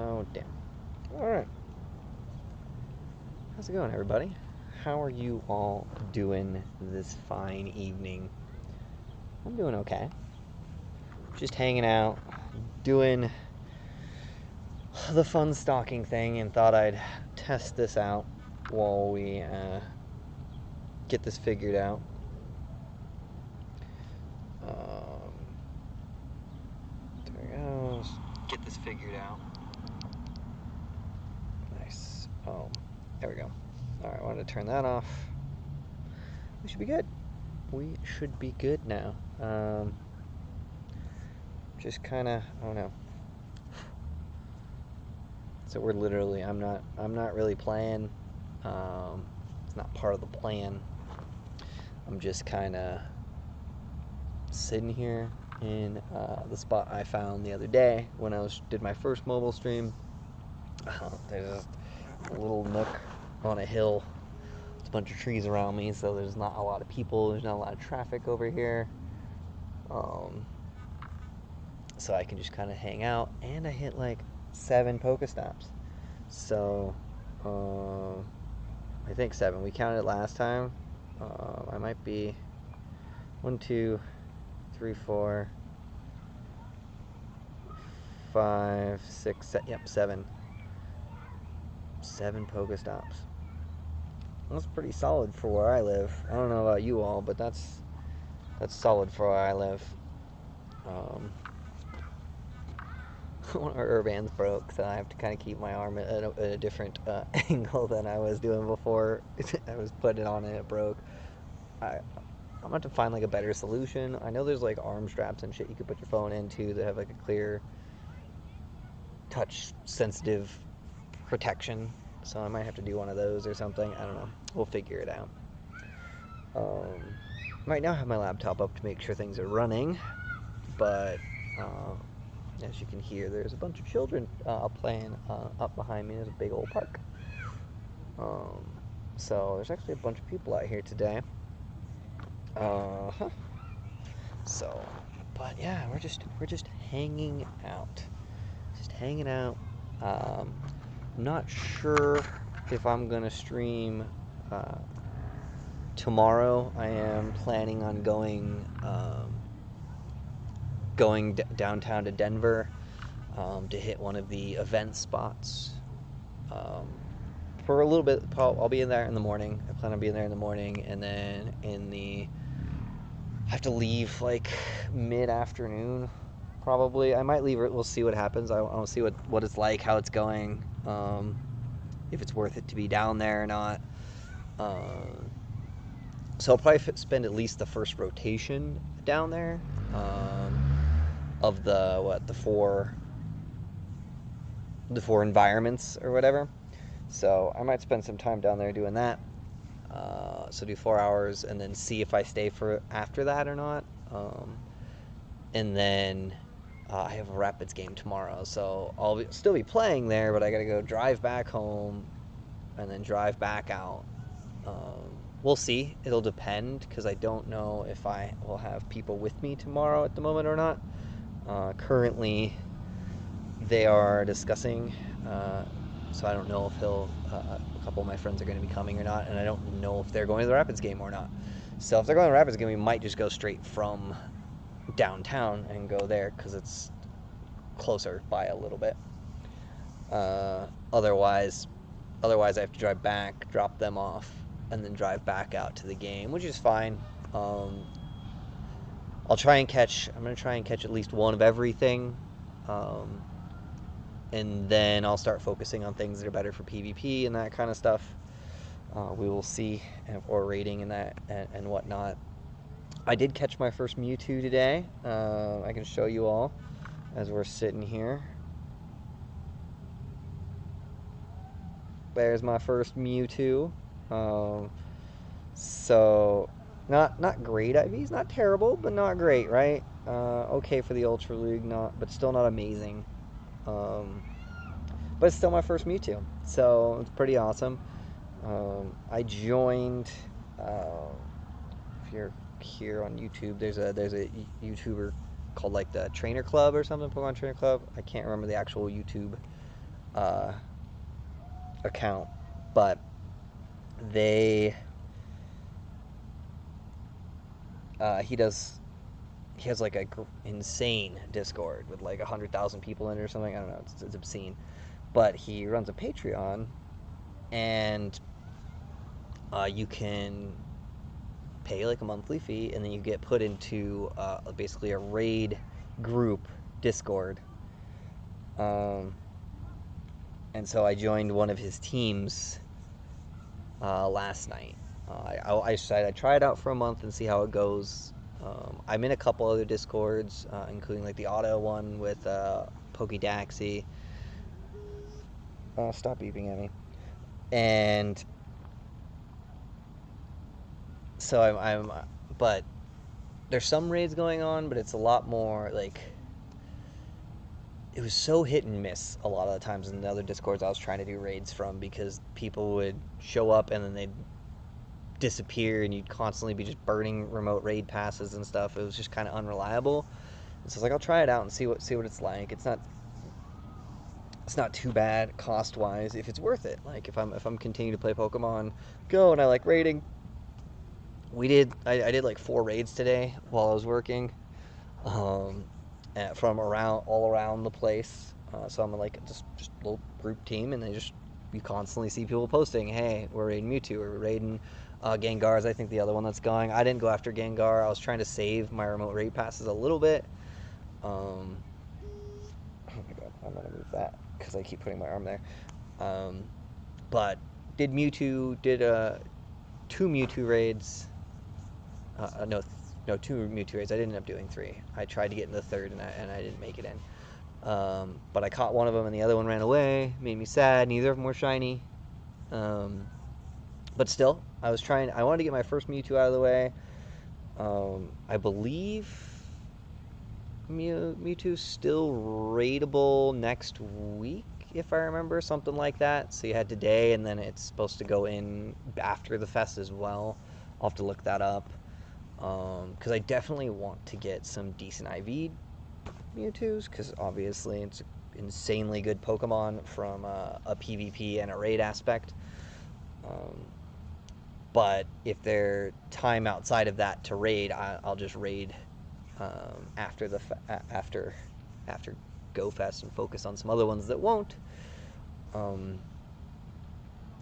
Oh, damn. Alright. How's it going, everybody? How are you all doing this fine evening? I'm doing okay. Just hanging out, doing the fun stalking thing, and thought I'd test this out while we get this figured out. There we go. Get this figured out. Nice. Oh, there we go. Alright, I wanted to turn that off. We should be good. We should be good now. Just kind of, I don't know. So we're literally, I'm not really playing. It's not part of the plan. I'm just kind of sitting here in the spot I found the other day when I did my first mobile stream. There's a little nook on a hill. There's a bunch of trees around me, so there's not a lot of people. There's not a lot of traffic over here. So I can just kind of hang out, and I hit like 7 Pokestops. So, I think 7. We counted it last time. I might be 1, 2, 3, 4, 5, 6, yep, 7. 7 Pokestops. That's pretty solid for where I live. I don't know about you all, but that's solid for where I live. One of our bands broke, so I have to kind of keep my arm at a different angle than I was doing before. I was putting it on and it broke. I'm gonna have to find like a better solution. I know there's like arm straps and shit you could put your phone into that have like a clear touch sensitive protection, so I might have to do one of those or something. I don't know. We'll figure it out. Right now I have my laptop up to make sure things are running, but as you can hear, there's a bunch of children playing up behind me. There's a big old park. So there's actually a bunch of people out here today. So, but yeah, we're just hanging out. Just hanging out. I'm not sure if I'm gonna stream tomorrow. I am planning on going downtown to Denver to hit one of the event spots for a little bit. I'll be in there in the morning. I plan on being there in the morning, and then I have to leave like mid-afternoon probably. I might leave it. We'll see what happens. I'll see what it's like, how it's going, if it's worth it to be down there or not. So I'll probably spend at least the first rotation down there of the four environments or whatever. So I might spend some time down there doing that. So do 4 hours and then see if I stay for after that or not. And then I have a Rapids game tomorrow, so I'll still be playing there, but I gotta go drive back home and then drive back out. We'll see. It'll depend, because I don't know if I will have people with me tomorrow at the moment or not. Currently, they are discussing, so I don't know if a couple of my friends are going to be coming or not, and I don't know if they're going to the Rapids game or not. So if they're going to the Rapids game, we might just go straight from downtown and go there, because it's closer by a little bit. Otherwise I have to drive back, drop them off, and then drive back out to the game, which is fine. I'm going to try and catch at least one of everything. And then I'll start focusing on things that are better for PvP and that kind of stuff. We will see, or rating and that and whatnot. I did catch my first Mewtwo today. I can show you all as we're sitting here. There's my first Mewtwo. So not great IVs, not terrible, but not great, right? Okay for the Ultra League, but still not amazing. But it's still my first Mewtwo, so it's pretty awesome. I joined. If you're here on YouTube, there's a YouTuber called like the Trainer Club or something, Pokemon Trainer Club. I can't remember the actual YouTube uh, account, but they he does he has like a insane Discord with like 100,000 people in it or something. I don't know. It's obscene. But he runs a Patreon, and you can pay like a monthly fee, and then you get put into basically a raid group Discord. Um, and so I joined one of his teams last night. I decided I'd try it out for a month and see how it goes. I'm in a couple other Discords, including like the auto one with Pokedaxy. Stop beeping at me. And so but there's some raids going on, but it's a lot more like it was so hit and miss a lot of the times in the other Discords I was trying to do raids from, because people would show up and then they'd disappear and you'd constantly be just burning remote raid passes and stuff. It was just kind of unreliable. And so I was like, I'll try it out and see what it's like. It's not too bad cost wise if it's worth it. Like if I'm continuing to play Pokemon Go and I like raiding. I did like 4 raids today while I was working, um, from all around the place. So I'm like just a little group team, and you constantly see people posting, "Hey, we're raiding Mewtwo, or we're raiding Gengar." Is I think the other one that's going. I didn't go after Gengar. I was trying to save my remote raid passes a little bit. Oh my god, I'm gonna move that because I keep putting my arm there. Um, but did Mewtwo, did 2 Mewtwo raids. No, no, 2 Mewtwo raids. I didn't end up doing 3. I tried to get in the third, and I didn't make it in. But I caught one of them, and the other one ran away. Made me sad. Neither of them were shiny. But still, I wanted to get my first Mewtwo out of the way. I believe Mewtwo's still raidable next week, if I remember, something like that. So you had today, and then it's supposed to go in after the fest as well. I'll have to look that up. Because I definitely want to get some decent IV Mewtwo's, because obviously it's an insanely good Pokemon from a PvP and a raid aspect. But if they're time outside of that to raid, I'll just raid after after Gofest and focus on some other ones that won't. Of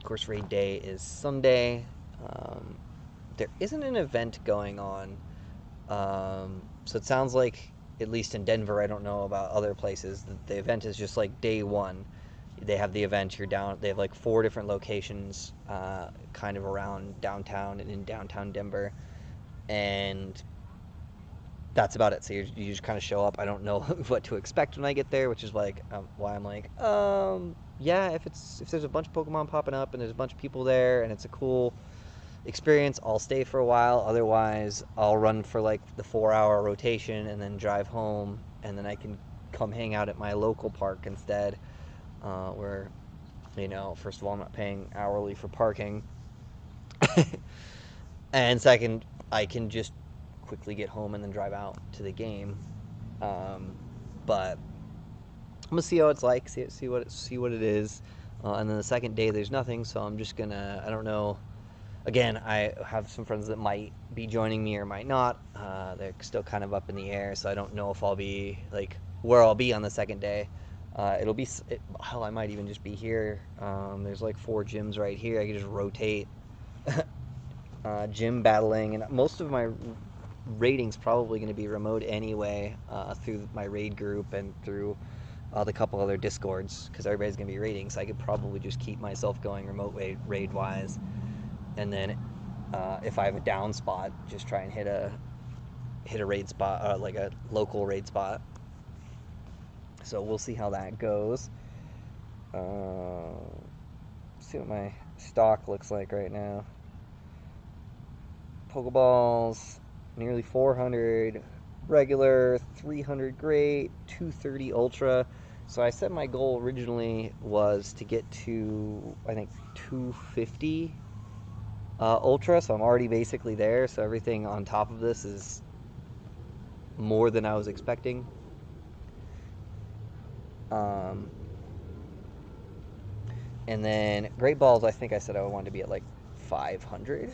course, raid day is Sunday. There isn't an event going on, so it sounds like, at least in Denver, I don't know about other places, the event is just like day one. They have the event, you're down, they have like 4 different locations kind of around downtown and in downtown Denver, and that's about it. So you just kind of show up. I don't know what to expect when I get there, which is like why I'm like, yeah, if there's a bunch of Pokemon popping up and there's a bunch of people there and it's a cool experience, I'll stay for a while. Otherwise, I'll run for like the 4-hour rotation and then drive home, and then I can come hang out at my local park instead, where, first of all, I'm not paying hourly for parking, and second, I can just quickly get home and then drive out to the game. But I'm gonna see how it's like, see what it is, and then the second day there's nothing, so I'm just gonna, I don't know. Again, I have some friends that might be joining me or might not. They're still kind of up in the air, so I don't know if I'll be, like, where I'll be on the second day. Hell, I might even just be here. There's like 4 gyms right here. I could just rotate gym battling, and most of my rating's probably going to be remote anyway, through my raid group and through the couple other Discords, because everybody's going to be raiding, so I could probably just keep myself going remote raid-wise. And then if I have a down spot, just try and hit a raid spot, like a local raid spot. So we'll see how that goes. See what my stock looks like right now. Pokeballs, nearly 400 regular, 300 great, 230 ultra. So I said my goal originally was to get to, I think, 250 ultra, so I'm already basically there, so everything on top of this is more than I was expecting. And then Great Balls, I think I said I wanted to be at like 500.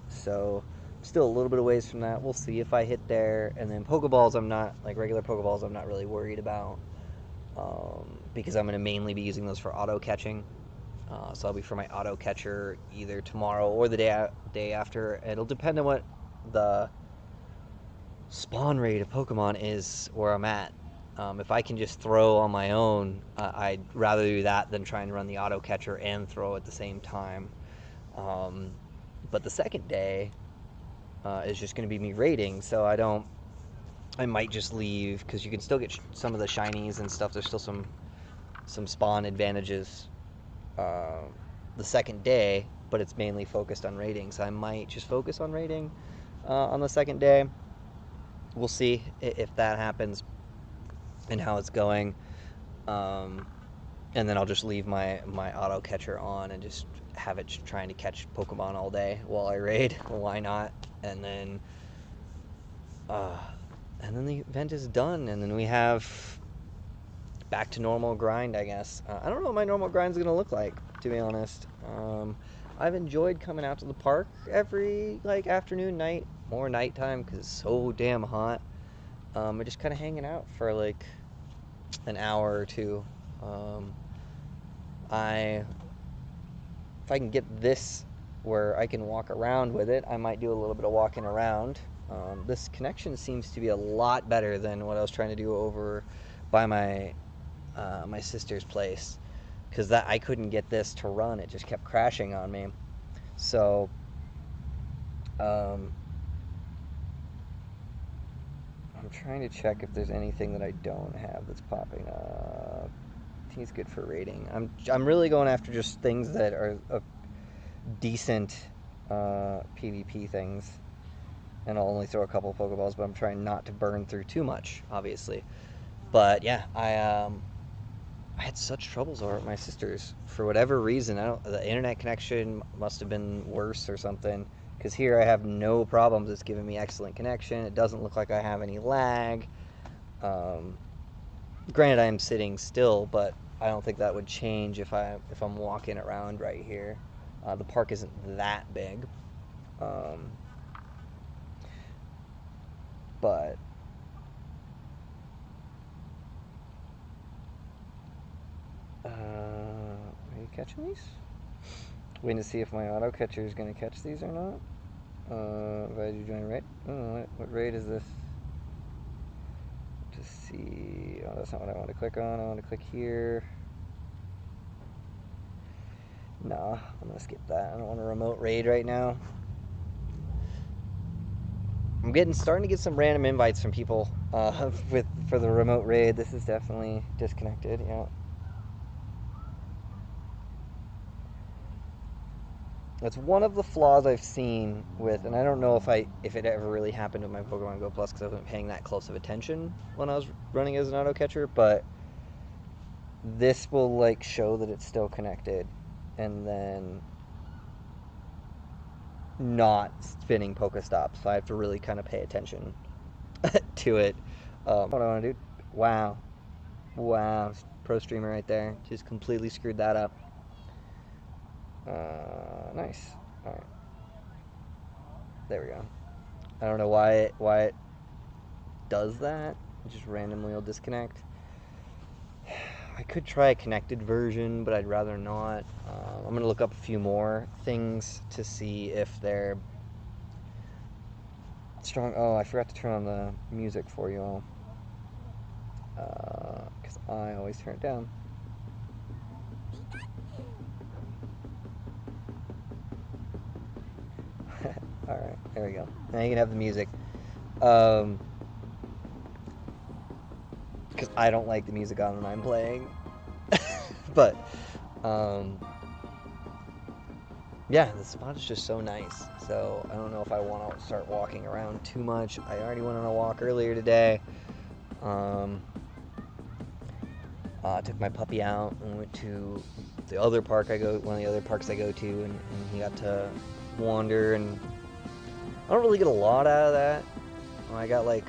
So still a little bit of ways from that. We'll see if I hit there. And then Pokeballs, I'm not, like regular Pokeballs, I'm not really worried about, because I'm going to mainly be using those for auto catching. So I'll be for my auto catcher either tomorrow or the day after. It'll depend on what the spawn rate of Pokemon is where I'm at. If I can just throw on my own, I'd rather do that than try and run the auto catcher and throw at the same time. But the second day is just going to be me raiding, so I might just leave, because you can still get some of the shinies and stuff. There's still some spawn advantages the second day, but it's mainly focused on raiding, so I might just focus on raiding on the second day. We'll see if that happens and how it's going. And then I'll just leave my auto catcher on and just have it trying to catch Pokemon all day while I raid. Why not? And then the event is done, and then we have back to normal grind, I guess. I don't know what my normal grind's gonna look like, to be honest. I've enjoyed coming out to the park every like afternoon, night, more nighttime, because it's so damn hot. We're just kind of hanging out for like an hour or two. If I can get this where I can walk around with it, I might do a little bit of walking around. This connection seems to be a lot better than what I was trying to do over by my sister's place, because I couldn't get this to run. It just kept crashing on me. So I'm trying to check if there's anything that I don't have that's popping up. I think it's good for rating. I'm really going after just things that are decent PvP things, and I'll only throw a couple of Pokeballs, but I'm trying not to burn through too much, obviously. But yeah, I had such troubles over at my sister's for whatever reason. The internet connection must have been worse or something, because here I have no problems. It's giving me excellent connection. It doesn't look like I have any lag. Granted, I am sitting still, but I don't think that would change if I'm walking around right here. The park isn't that big, but are you catching these? Waiting to see if my auto catcher is going to catch these or not. Invite you join raid. Oh, what raid is this? To see. Oh, that's not what I want to click on. I want to click here. Nah, I'm gonna skip that. I don't want a remote raid right now. I'm starting to get some random invites from people for the remote raid. This is definitely disconnected. Yeah. That's one of the flaws I've seen with, and I don't know if it ever really happened with my Pokemon Go Plus, because I wasn't paying that close of attention when I was running as an auto catcher, but this will like show that it's still connected, and then not spinning Pokestops. So I have to really kind of pay attention to it. What do I want to do? Wow, pro streamer right there, just completely screwed that up. Nice. All right, there we go. I don't know why it does that. It just randomly will disconnect. I could try a connected version, but I'd rather not. I'm going to look up a few more things to see if they're strong. Oh, I forgot to turn on the music for you all, because I always turn it down. Alright, there we go. Now you can have the music. Because I don't like the music on when I'm playing. But, yeah, the spot is just so nice. So, I don't know if I want to start walking around too much. I already went on a walk earlier today. I took my puppy out and went to the other park one of the other parks I go to, and he got to wander, and I don't really get a lot out of that. I got like